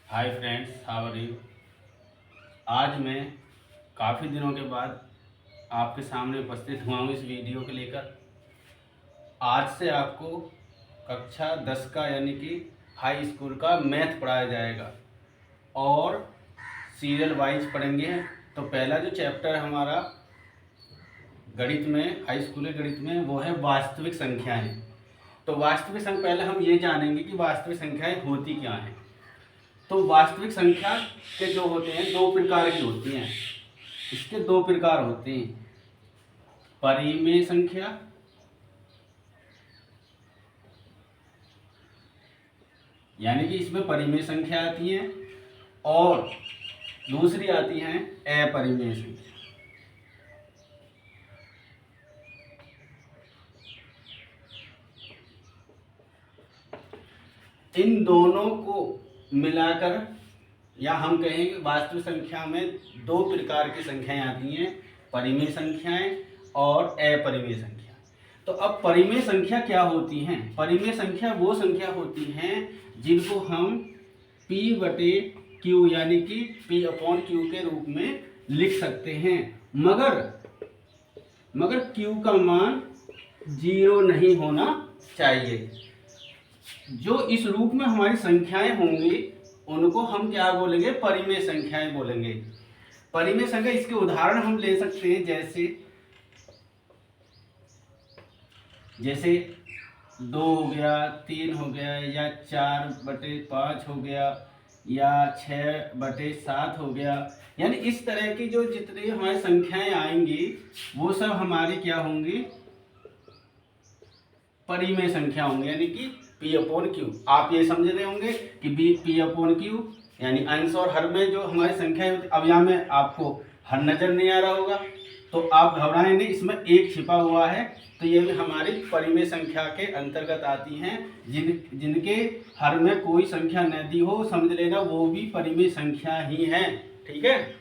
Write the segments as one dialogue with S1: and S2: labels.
S1: Hi friends, how are you. आज मैं काफ़ी दिनों के बाद आपके सामने उपस्थित हुआ हूँ इस वीडियो को लेकर। आज से आपको कक्षा 10 का यानी कि हाई स्कूल का मैथ पढ़ाया जाएगा और सीरियल वाइज पढ़ेंगे। तो पहला जो चैप्टर हमारा गणित में, हाई स्कूल के गणित में, वो है वास्तविक संख्याएं। तो वास्तविक संख्या पहले हम ये जानेंगे कि वास्तविक संख्याएं होती क्या हैं। तो वास्तविक संख्या के जो होते हैं दो प्रकार की होती हैं। इसके दो प्रकार होते हैं, परिमेय संख्या यानी कि इसमें परिमेय संख्या आती है और दूसरी आती है अपरिमेय संख्या। इन दोनों को मिलाकर या हम कहेंगे वास्तविक संख्या में दो प्रकार की संख्याएं आती हैं, परिमेय संख्याएं और अपरिमेय संख्या। तो अब परिमेय संख्या क्या होती हैं? परिमेय संख्या वो संख्या होती हैं जिनको हम P बटे Q यानी कि P अपॉन Q के रूप में लिख सकते हैं, मगर Q का मान 0 नहीं होना चाहिए। जो इस रूप में हमारी संख्याएं होंगी उनको हम क्या बोलेंगे? परिमेय संख्याएं बोलेंगे। परिमेय संख्या, इसके उदाहरण हम ले सकते हैं, जैसे 2 हो गया, 3 हो गया, या 4/5 हो गया, या 6/7 हो गया। यानी इस तरह की जो जितनी हमारी संख्याएं आएंगी वो सब हमारी क्या होंगी? परिमेय संख्या होंगी, यानी कि P अपॉन Q। आप ये समझ रहे होंगे कि P अपॉन Q यानी अंश और हर में जो हमारी संख्या होती है। अब यहाँ में आपको हर नजर नहीं आ रहा होगा तो आप घबराएं नहीं, इसमें एक छिपा हुआ है। तो ये भी हमारी परिमेय संख्या के अंतर्गत आती हैं। जिनके हर में कोई संख्या न दी हो, समझ लेना वो भी परिमेय संख्या ही है। ठीक है,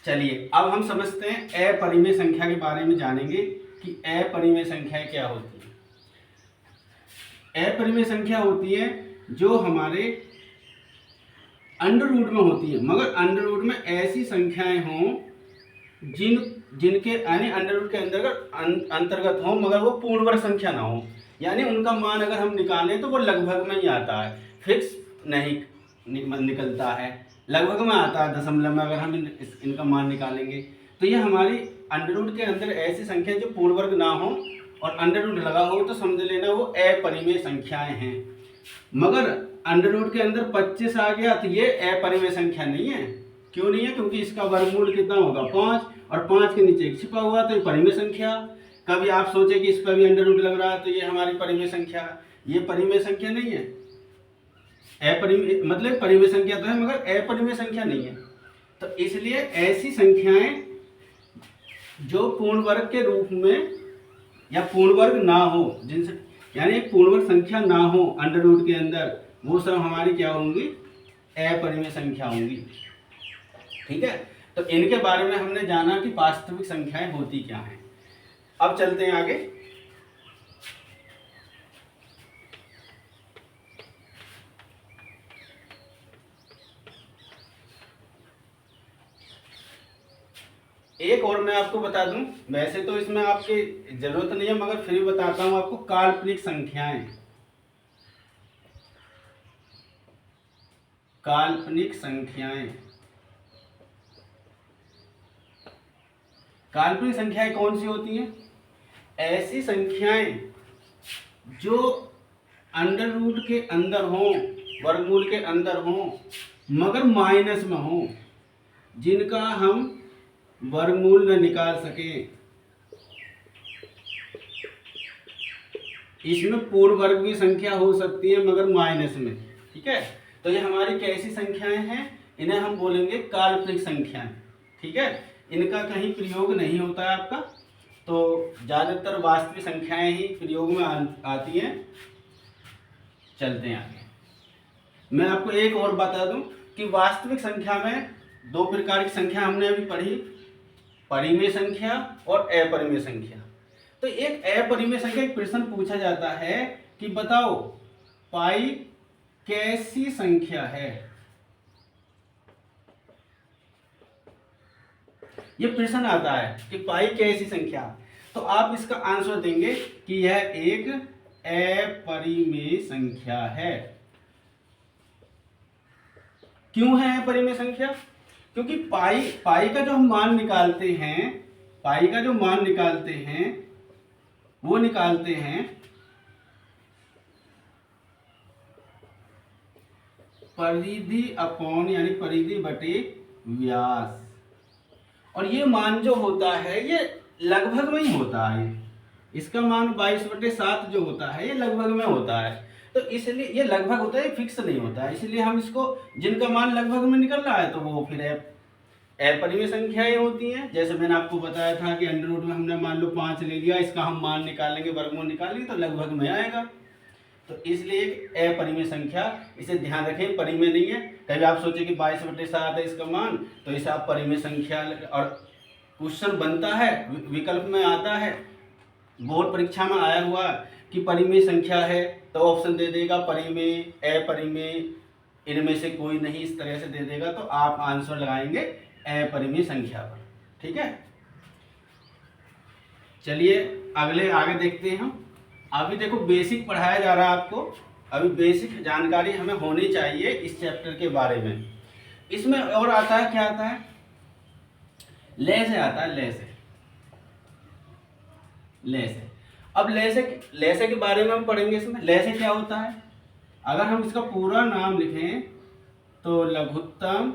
S1: चलिए अब हम समझते हैं अपरिमेय संख्या के बारे में, जानेंगे कि अपरिमेय संख्या क्या होती है। अपरिमेय संख्या होती है जो हमारे अंडर रूट में होती है, मगर अंडर रूट में ऐसी संख्याएं हों जिनके यानी अंडर रूट के अंतर्गत हो मगर वो पूर्ण वर्ग संख्या ना हो। यानी उनका मान अगर हम निकालें तो वो लगभग में ही आता है, फिक्स नहीं निकलता है, लगभग में आता है, दशमलव में अगर हम इनका मान निकालेंगे। तो ये हमारी अंडर रूट के अंदर ऐसी संख्या जो पूर्ण वर्ग ना हो और अंडर रूट लगा हो तो समझ लेना वो अपरिमेय संख्याएं हैं। मगर अंडर रूट के अंदर 25 आ गया तो ये अपरिमेय संख्या नहीं है। क्यों नहीं है? क्योंकि इसका वर्गमूल कितना होगा? 5, और 5 के नीचे एक छिपा हुआ तो ये परिमेय संख्या। कभी आप सोचे कि इस पर भी अंडर रूट लग रहा है तो ये हमारी परिमेय संख्या। ये परिमेय संख्या नहीं है। अपरिमेय मतलब परिमेय संख्या तो है मगर अपरिमेय संख्या नहीं है। तो इसलिए ऐसी संख्याएं जो पूर्ण वर्ग के रूप में या पूर्ण वर्ग ना हो, जिनसे यानी पूर्ण वर्ग संख्या ना हो अंडर रूट के अंदर, वो सब हमारी क्या होंगी? अपरिमेय संख्या होंगी। ठीक है, तो इनके बारे में हमने जाना कि वास्तविक संख्याएं होती क्या हैं। अब चलते हैं आगे। एक और मैं आपको बता दूं, वैसे तो इसमें आपकी जरूरत नहीं है मगर फिर भी बताता हूं आपको, काल्पनिक संख्याएं। काल्पनिक संख्याएं, काल्पनिक संख्याएं कौन सी होती हैं? ऐसी संख्याएं जो अंडर रूट के अंदर हो, वर्गमूल के अंदर हो मगर माइनस में हो, जिनका हम वर्गमूल न निकाल सके। इसमें पूर्ण वर्ग भी संख्या हो सकती है मगर माइनस में। ठीक है, तो ये हमारी कैसी संख्याएं हैं? इन्हें हम बोलेंगे काल्पनिक संख्याएं। ठीक है, इनका कहीं प्रयोग नहीं होता है आपका, तो ज्यादातर वास्तविक संख्याएं ही प्रयोग में आती हैं। चलते हैं आगे। मैं आपको एक और बता दूं कि वास्तविक संख्या में दो प्रकार की संख्या हमने अभी पढ़ी, परिमेय संख्या और अपरिमेय संख्या। तो एक अपरिमेय संख्या, एक प्रश्न पूछा जाता है कि बताओ पाई कैसी संख्या है? ये प्रश्न आता है कि पाई कैसी संख्या, तो आप इसका आंसर देंगे कि यह एक अपरिमेय संख्या है। क्यों है अपरिमेय संख्या? क्योंकि पाई का जो हम मान निकालते हैं, पाई का जो मान निकालते हैं वो निकालते हैं परिधि अपॉन यानी परिधि बटे व्यास, और ये मान जो होता है ये लगभग में ही होता है। इसका मान 22/7 जो होता है ये लगभग में होता है, तो इसलिए ये लगभग होता है, फिक्स नहीं होता है। इसलिए हम इसको, जिनका मान लगभग में निकल रहा है तो वो फिर अपरिमेय संख्याएं होती हैं। जैसे मैंने आपको बताया था कि अंडर रूट में हमने मान लो 5 ले लिया, इसका हम मान निकालेंगे, वर्गमूल निकालेंगे तो लगभग में आएगा, तो इसलिए एक अपरिमेय संख्या, इसे ध्यान रखें, परिमेय नहीं है। कभी आप सोचे कि 22/7 है इसका मान, तो इसे आप परिमेय संख्या, और क्वेश्चन बनता है, विकल्प में आता है, बोर्ड परीक्षा में आया हुआ कि परिमेय संख्या है तो ऑप्शन दे देगा परिमेय, अपरिमेय, इनमें से कोई नहीं, इस तरह से दे देगा, तो आप आंसर लगाएंगे अपरिमेय संख्या पर। ठीक है, चलिए आगे देखते हैं हम। अभी देखो बेसिक पढ़ाया जा रहा है आपको, अभी बेसिक जानकारी हमें होनी चाहिए इस चैप्टर के बारे में। इसमें और आता है, क्या आता है, लेसे आता है, लेसे। अब लेसे के बारे में हम पढ़ेंगे। इसमें लेसे क्या होता है, अगर हम इसका पूरा नाम लिखें तो लघुत्तम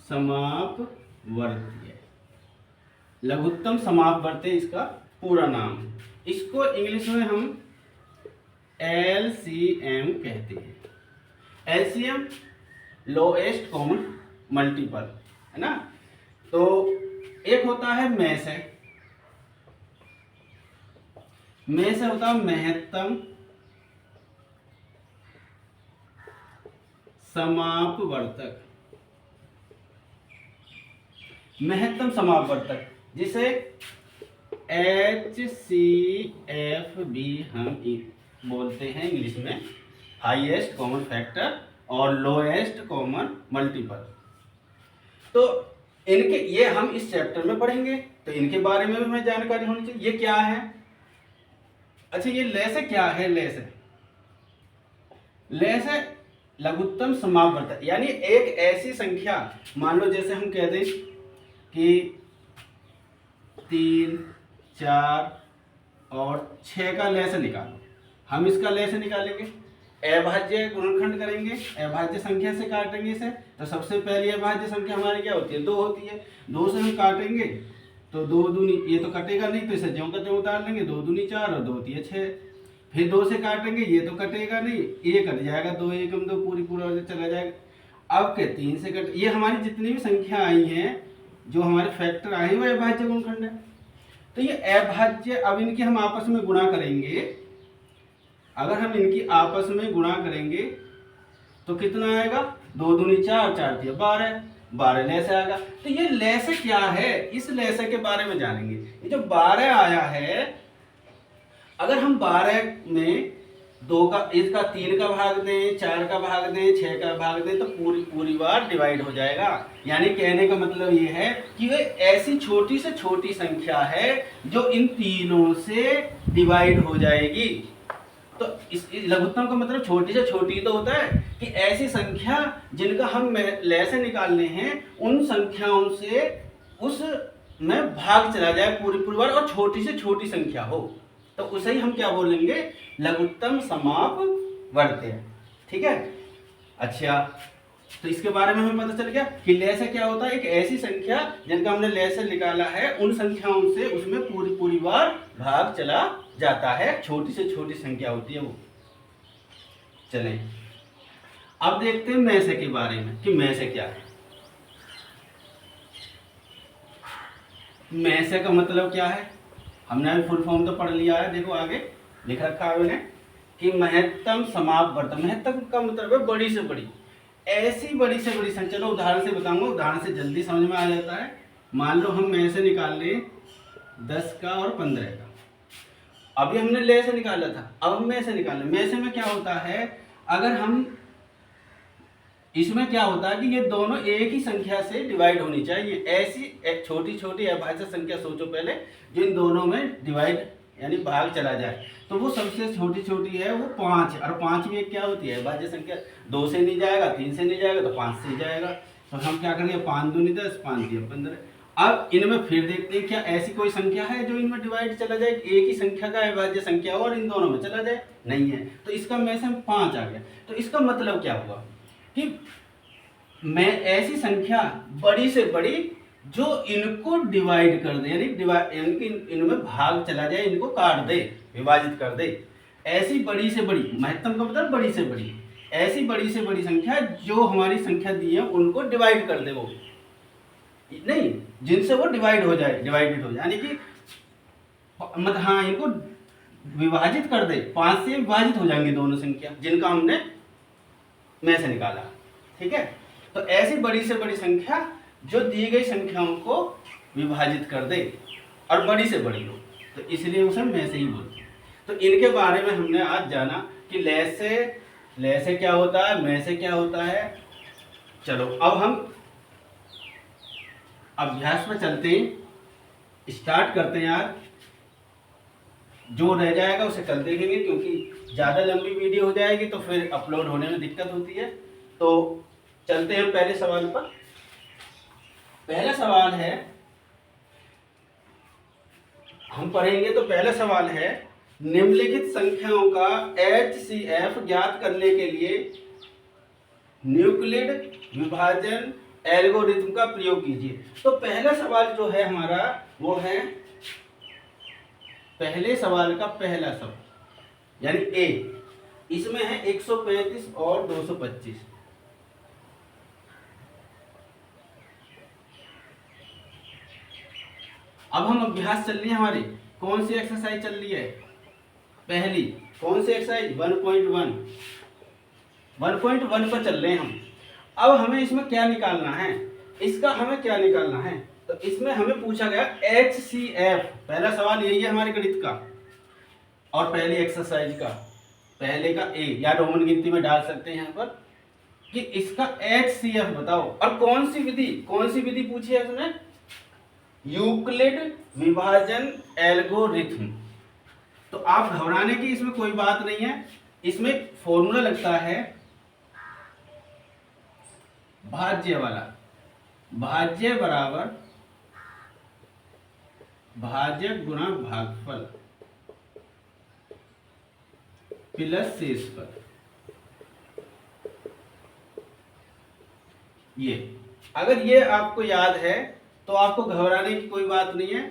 S1: समापवर्तीय, लघुत्तम समापवर्तीय इसका पूरा नाम है। इसको इंग्लिश में हम LCM कहते हैं। LCM लोएस्ट कॉमन मल्टीपल, है ना। तो एक होता है में से होता है महत्तम समापवर्तक, महत्तम समापवर्तक, जिसे HCF भी हम बोलते हैं इंग्लिश में, हाईएस्ट कॉमन फैक्टर और लोएस्ट कॉमन मल्टीपल। तो इनके, ये हम इस चैप्टर में पढ़ेंगे, तो इनके बारे में भी हमें जानकारी होनी चाहिए। ये क्या है, अच्छा ये लेसे क्या है, लेसे लघुत्तम समापवर्तक, यानी एक ऐसी संख्या, मान लो जैसे हम कह दें कि 3, 4 और 6 का लेसे निकालो, हम इसका लेसे निकालेंगे, अभाज्य गुणनखंड करेंगे, अभाज्य संख्या से काटेंगे इसे, तो सबसे पहली अभाज्य संख्या हमारी क्या होती है, 2 होती है। 2 से हम काटेंगे तो 2 दूनी, ये तो कटेगा नहीं, तो इसे ज्यों का त्यों उतार लेंगे, 2 दूनी 4 और 2 तिया 6। फिर 2 से काटेंगे, ये तो कटेगा नहीं, ये कट जाएगा, 2 एकम 2, पूरा चला जाएगा। अब के 3 से कट, ये हमारी जितनी भी संख्या आई हैं, जो हमारे फैक्टर आए हैं, वो अभाज्य गुणनखंड है। तो ये अभाज्य, अब इनके हम आपस में गुणा करेंगे, अगर हम इनकी आपस में गुणा करेंगे तो कितना आएगा, 2 दूनी 4, 4 तिया 12, 12 लेसे आएगा। तो ये लेसे क्या है, इस लेसे के बारे में जानेंगे। ये जो 12 आया है, अगर हम 12 में 2 का, इसका 3 का भाग दें, 4 का भाग दें, 6 का भाग दें, तो पूरी बार डिवाइड हो जाएगा। यानी कहने का मतलब ये है कि ये ऐसी छोटी से छोटी संख्या है जो इन तीनों से डिवाइड हो जाएगी। तो इस लघुत्तम का मतलब छोटी से छोटी तो होता है कि ऐसी संख्या जिनका हम लेसे निकालने हैं, उन संख्याओं से उस में भाग चला जाए पूरी बार, और छोटी से छोटी संख्या हो, तो उसे ही हम क्या बोलेंगे, लघुत्तम समापवर्तीय। ठीक है, अच्छा, तो इसके बारे में हमें पता चल गया कि लेसे क्या होता है, एक ऐसी संख्या जिनका हमने लेसे निकाला है, उन संख्याओं से उसमें पूरी बार भाग चला जाता है, छोटी से छोटी संख्या होती है वो। चलें अब देखते हैं में के बारे में कि में से क्या है। में से का मतलब क्या है, हमने अभी फुल फॉर्म तो पढ़ लिया है, देखो आगे लिख रखा है मैंने कि महत्तम समापवर्तक। महत्तम का मतलब है बड़ी से बड़ी, ऐसी बड़ी से बड़ी संख्या। चलो उदाहरण से बताऊंगा, उदाहरण से जल्दी समझ में आ जाता है। मान लो हम में से निकाल लें 10 का और 15 का, अभी हमने ले से निकाला था, अब हम में से निकाल लें। में से में क्या होता है, अगर हम इसमें क्या होता है कि ये दोनों एक ही संख्या से डिवाइड होनी चाहिए। ऐसी एक छोटी छोटी अभाज्य संख्या सोचो पहले, जिन दोनों में डिवाइड यानी भाग चला जाए। तो वो सबसे छोटी छोटी है वो 5, और 5 भी एक क्या होती है अभाज्य संख्या। 2 से नहीं जाएगा, 3 से नहीं जाएगा, तो 5 से जाएगा। तो हम क्या करेंगे, 5 दूनी 10, 5 दिया 15। अब इनमें फिर देखते हैं क्या ऐसी कोई संख्या है जो इनमें डिवाइड चला जाए, एक ही संख्या का अभाज्य संख्या और इन दोनों में चला जाए, नहीं है। तो इसका में से 5 आ गया। तो इसका मतलब क्या हुआ कि मैं ऐसी संख्या बड़ी से बड़ी जो इनको डिवाइड कर दे, यानी इनमें भाग चला जाए, इनको काट दे, विभाजित कर दे, ऐसी बड़ी से बड़ी, महत्तम का मतलब बड़ी से बड़ी, ऐसी बड़ी से बड़ी संख्या जो हमारी संख्या दी है उनको डिवाइड कर दे, वो नहीं जिनसे वो डिवाइड हो जाए, डिवाइडेड हो जाए, यानी कि मतलब हाँ इनको विभाजित कर दे, 5 से विभाजित हो जाएंगे दोनों संख्या जिनका हमने में से निकाला। ठीक है, तो ऐसी बड़ी से बड़ी संख्या जो दी गई संख्याओं को विभाजित कर दे और बड़ी से बड़ी हो, तो इसलिए उसे में से ही बोलते हैं। तो इनके बारे में हमने आज जाना कि ले से क्या होता है, में से क्या होता है। चलो अब हम अभ्यास में चलते हैं, स्टार्ट करते हैं। यार जो रह जाएगा उसे कल देखेंगे, क्योंकि ज़्यादा लंबी वीडियो हो जाएगी तो फिर अपलोड होने में दिक्कत होती है। तो चलते हैं पहले सवाल पर। पहला सवाल है, हम पढ़ेंगे तो पहला सवाल है, निम्नलिखित संख्याओं का HCF ज्ञात करने के लिए न्यूक्लिड विभाजन एल्गोरिथम का प्रयोग कीजिए। तो पहला सवाल जो है हमारा वो है, पहले सवाल का पहला शब्द यानी ए, इसमें है 135 और 225। अब हम अभ्यास चल रही है हमारी, कौन सी एक्सरसाइज चल रही है, पहली कौन सी एक्सरसाइज 1.1 पर चल रहे हैं हम। अब हमें इसमें क्या निकालना है, इसका हमें क्या निकालना है, तो इसमें हमें पूछा गया HCF, पहला सवाल यही है हमारे गणित का और पहली एक्सरसाइज का, पहले का ए या रोमन गिनती में डाल सकते हैं यहाँ पर कि इसका HCF बताओ। और कौन सी विधि पूछी है इसमें, यूक्लिड विभाजन एल्गोरिथम। तो आप घबराने की इसमें कोई बात नहीं है, इसमें फॉर्मूला लगता है भाज्य वाला, भाज्य बराबर भाज्य गुणा भागफल प्लस शेषफल। ये अगर ये आपको याद है तो आपको घबराने की कोई बात नहीं है।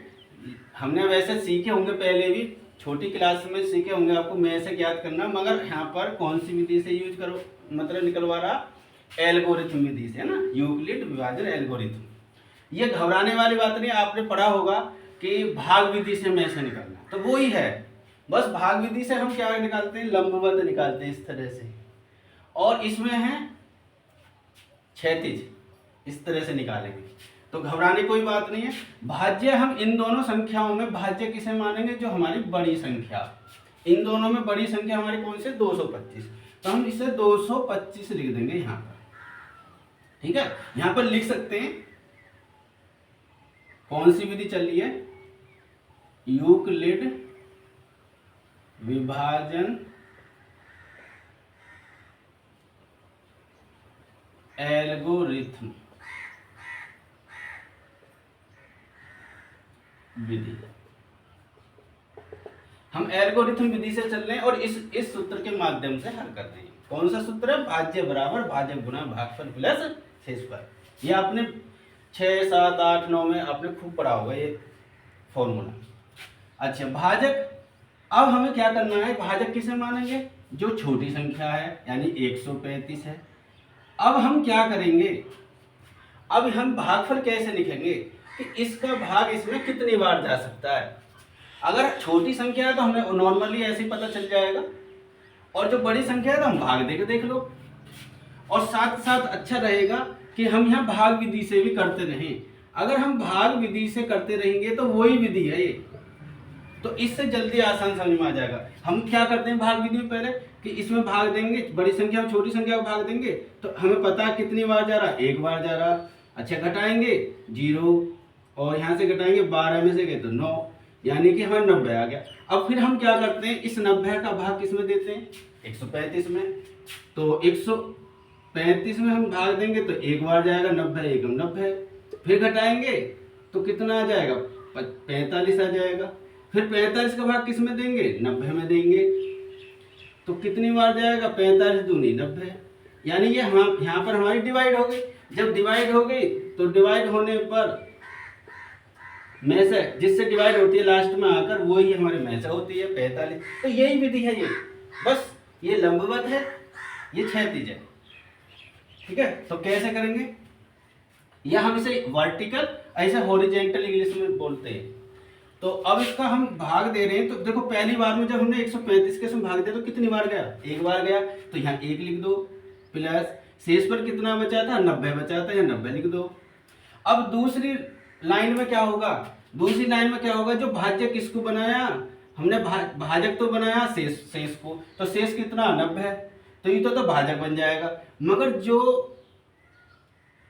S1: हमने वैसे सीखे होंगे, पहले भी छोटी क्लास में सीखे होंगे आपको में से ज्ञात करना, मगर यहाँ पर कौन सी विधि से यूज करो, मतलब निकलवा रहा एल्गोरिथम विधि से, है ना, यूक्लिड विभाजन एल्गोरिथम। ये घबराने वाली बात नहीं, आपने पढ़ा होगा कि भाग विधि से में से निकालना, तो वो ही है। बस भाग विधि से हम क्या निकालते हैं, लंबवत निकालते हैं इस तरह से, और इसमें है क्षैतिज, इस तरह से निकालेंगे। तो घबराने की कोई बात नहीं है। भाज्य हम इन दोनों संख्याओं में भाज्य किसे मानेंगे, जो हमारी बड़ी संख्या, इन दोनों में बड़ी संख्या हमारी कौन सी, 225। तो हम इसे 225 लिख देंगे यहाँ पर। ठीक है, यहाँ पर लिख सकते हैं कौन सी विधि चल रही है, यूक्लिड विभाजन एल्गोरिथम विधि। हम एल्गोरिथम विधि से चल रहे हैं और इस सूत्र के माध्यम से हल कर रहे हैं। कौन सा सूत्र है, भाज्य बराबर भाज्य गुणा भागफल प्लस शेषफल। ये आपने 6, 7, 8, 9 में आपने खूब पढ़ा होगा ये फॉर्मूला। अच्छा, भाजक, अब हमें क्या करना है, भाजक किसे मानेंगे, जो छोटी संख्या है यानी 135 है। अब हम क्या करेंगे, अब हम भागफल कैसे लिखेंगे कि इसका भाग इसमें कितनी बार जा सकता है। अगर छोटी संख्या है तो हमें नॉर्मली ऐसे ही पता चल जाएगा, और जो बड़ी संख्या है तो हम भाग दे के देख लो। और साथ साथ अच्छा रहेगा कि हम यहाँ भाग विधि से भी करते रहें। अगर हम भाग विधि से करते रहेंगे तो वही विधि है ये, तो इससे जल्दी आसान समझ में आ जाएगा। हम क्या करते हैं भाग विधि में, पहले कि इसमें भाग देंगे, बड़ी संख्या में छोटी संख्या को भाग देंगे तो हमें पता है कितनी बार जा रहा, एक बार जा रहा। अच्छा घटाएंगे 0 और यहाँ से घटाएंगे 12 में से गए तो 9, यानी कि हमें 90 आ गया। अब फिर हम क्या करते हैं, इस 90 का भाग किस में देते हैं, 135 में। तो 135 में हम भाग देंगे तो एक बार जाएगा 90 एकम 90, फिर घटाएंगे तो कितना आ जाएगा, 45 आ जाएगा। फिर 45 का भाग किस में देंगे, 90 में देंगे। तो कितनी बार जाएगा, 45 दूनी 90, यानी ये यहाँ पर हमारी डिवाइड हो गई। जब डिवाइड हो गई तो डिवाइड होने पर में से जिससे डिवाइड होती है लास्ट में आकर वही हमारे में से होती है 45। तो यही विधि है ये, बस ये लंबवत है, ये क्षैतिज है। ठीक है, तो कैसे करेंगे, या हम इसे वर्टिकल, ऐसे हॉरिजॉन्टल इंग्लिश में बोलते हैं। तो अब इसका हम भाग दे रहे हैं। तो देखो पहली बार में जब हमने 135 के इसमें भाग दिया तो कितनी बार गया, एक बार गया, तो यहाँ 1 लिख दो, प्लस शेष पर कितना बचा था, 90 बचा था, यहाँ 90 लिख दो। अब दूसरी लाइन में क्या होगा, दूसरी लाइन में क्या होगा, जो भाज्य किसको बनाया हमने, भाजक तो बनाया शेष को, तो शेष कितना 90, तो ये तो भाजक बन जाएगा। मगर जो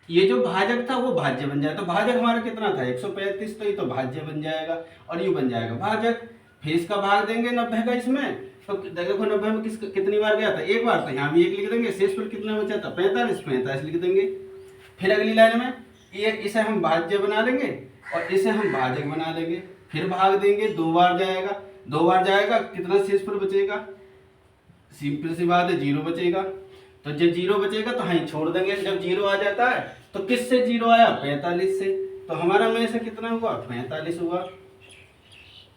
S1: ये जो भाजक था वो भाज्य बन जाएगा। तो भाजक हमारा कितना था 135, तो ये तो भाज्य बन जाएगा और ये बन जाएगा भाजक। फिर इसका भाग देंगे 90 का इसमें, तो देखो 90 में कितनी बार गया था, एक बार, तो यहाँ भी 1 लिख देंगे। शेष पर कितना बचा था 45 लिख देंगे। फिर अगली लाइन में ये इसे हम भाज्य बना लेंगे और इसे हम भाजक बना लेंगे। फिर भाग देंगे, 2 बार जाएगा, 2 बार जाएगा, कितना शेष पर बचेगा, सिंपल सी बात है 0 बचेगा। तो जब 0 बचेगा तो हाँ छोड़ देंगे। जब 0 आ जाता है तो किससे 0 आया, 45 से, तो हमारा में से कितना हुआ, 45 हुआ।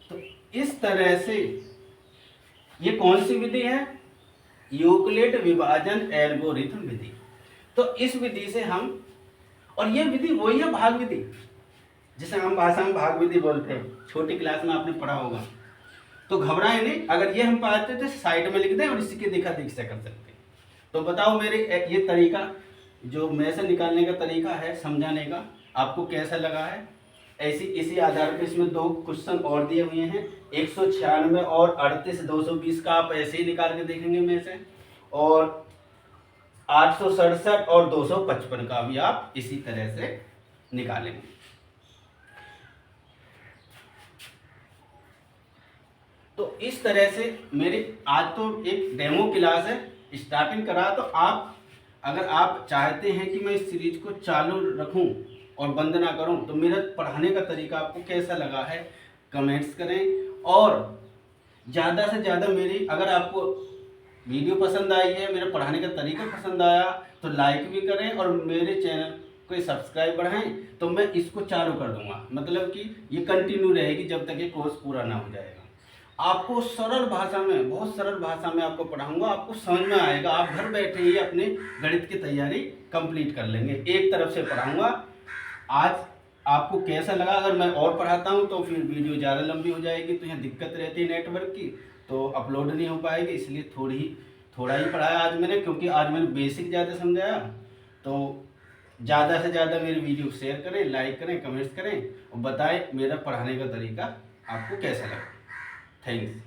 S1: तो इस तरह से ये कौन सी विधि है, यूक्लिड विभाजन एल्गोरिथम विधि। तो इस विधि से हम, और ये विधि वही है भाग विधि, जिसे हम भाषा में भाग विधि बोलते हैं, छोटी क्लास में आपने पढ़ा होगा। तो घबराए नहीं, अगर ये हम पाते तो साइड में लिख दें और इसी की देखा दीक्षा कर सकते हैं। तो बताओ मेरे ये तरीका जो में से निकालने का तरीका है समझाने का, आपको कैसा लगा है। इसी आधार पर इसमें 2 क्वेश्चन और दिए हुए हैं, 196 और 38 220 का आप ऐसे ही निकाल के देखेंगे में से, और 867 और 255 का भी आप इसी तरह से निकालेंगे। तो इस तरह से मेरी आज तो एक डेमो क्लास है, स्टार्टिंग करा। तो आप अगर आप चाहते हैं कि मैं इस सीरीज को चालू रखूं और बंद ना करूं, तो मेरा पढ़ाने का तरीका आपको कैसा लगा है कमेंट्स करें। और ज़्यादा से ज़्यादा मेरी, अगर आपको वीडियो पसंद आई है, मेरा पढ़ाने का तरीका पसंद आया, तो लाइक भी करें और मेरे चैनल को सब्सक्राइब बढ़ाएं। तो मैं इसको चालू कर दूंगा, मतलब कि ये कंटिन्यू रहेगी जब तक ये कोर्स पूरा ना हो जाएगा। आपको सरल भाषा में, बहुत सरल भाषा में आपको पढ़ाऊंगा, आपको समझ में आएगा। आप घर बैठे ही अपने गणित की तैयारी कंप्लीट कर लेंगे, एक तरफ से पढ़ाऊंगा। आज आपको कैसा लगा, अगर मैं और पढ़ाता हूं तो फिर वीडियो ज़्यादा लंबी हो जाएगी, तो यहाँ दिक्कत रहती है नेटवर्क की, तो अपलोड नहीं हो पाएगी। इसलिए थोड़ा ही पढ़ाया आज मैंने, क्योंकि आज मैंने बेसिक ज़्यादा समझाया। तो ज़्यादा से ज़्यादा मेरी वीडियो शेयर करें, लाइक करें, कमेंट्स करें और बताएं मेरा पढ़ाने का तरीका आपको कैसा लगा। Thanks.